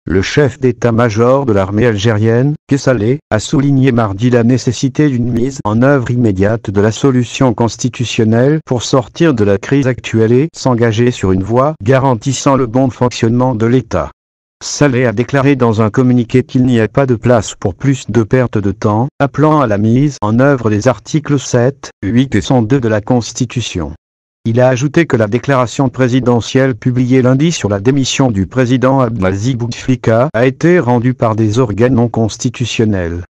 le chef d'état-major de l'armée algérienne, Saleh, a souligné mardi la nécessité d'une mise en œuvre immédiate de la solution constitutionnelle pour sortir de la crise actuelle et s'engager sur une voie garantissant le bon fonctionnement de l'État. Saleh a déclaré dans un communiqué qu'il n'y a pas de place pour plus de perte de temps, appelant à la mise en œuvre des articles 7, 8 et 102 de la Constitution. Il a ajouté que la déclaration présidentielle publiée lundi sur la démission du président Abdelaziz Bouteflika a été rendue par des organes non constitutionnels.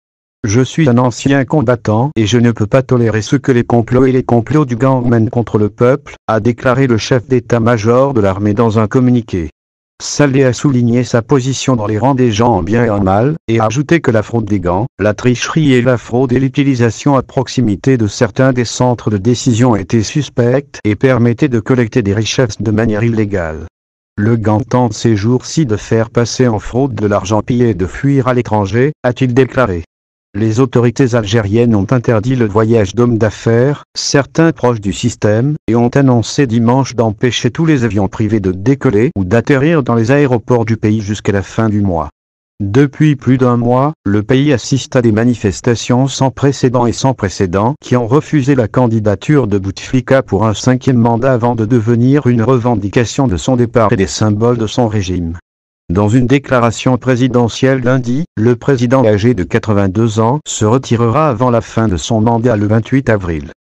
Je suis un ancien combattant et je ne peux pas tolérer ce que les complots et les complots du gang mènent contre le peuple, a déclaré le chef d'état-major de l'armée dans un communiqué. Saleh a souligné sa position dans les rangs des gens en bien et en mal, et a ajouté que la fraude des gangs, la tricherie et la fraude et l'utilisation à proximité de certains des centres de décision étaient suspectes et permettaient de collecter des richesses de manière illégale. Le gang tente ces jours-ci de faire passer en fraude de l'argent pillé et de fuir à l'étranger, a-t-il déclaré. Les autorités algériennes ont interdit le voyage d'hommes d'affaires, certains proches du système, et ont annoncé dimanche d'empêcher tous les avions privés de décoller ou d'atterrir dans les aéroports du pays jusqu'à la fin du mois. Depuis plus d'un mois, le pays assiste à des manifestations sans précédent qui ont refusé la candidature de Bouteflika pour un 5e mandat avant de devenir une revendication de son départ et des symboles de son régime. Dans une déclaration présidentielle lundi, le président âgé de 82 ans se retirera avant la fin de son mandat le 28 avril.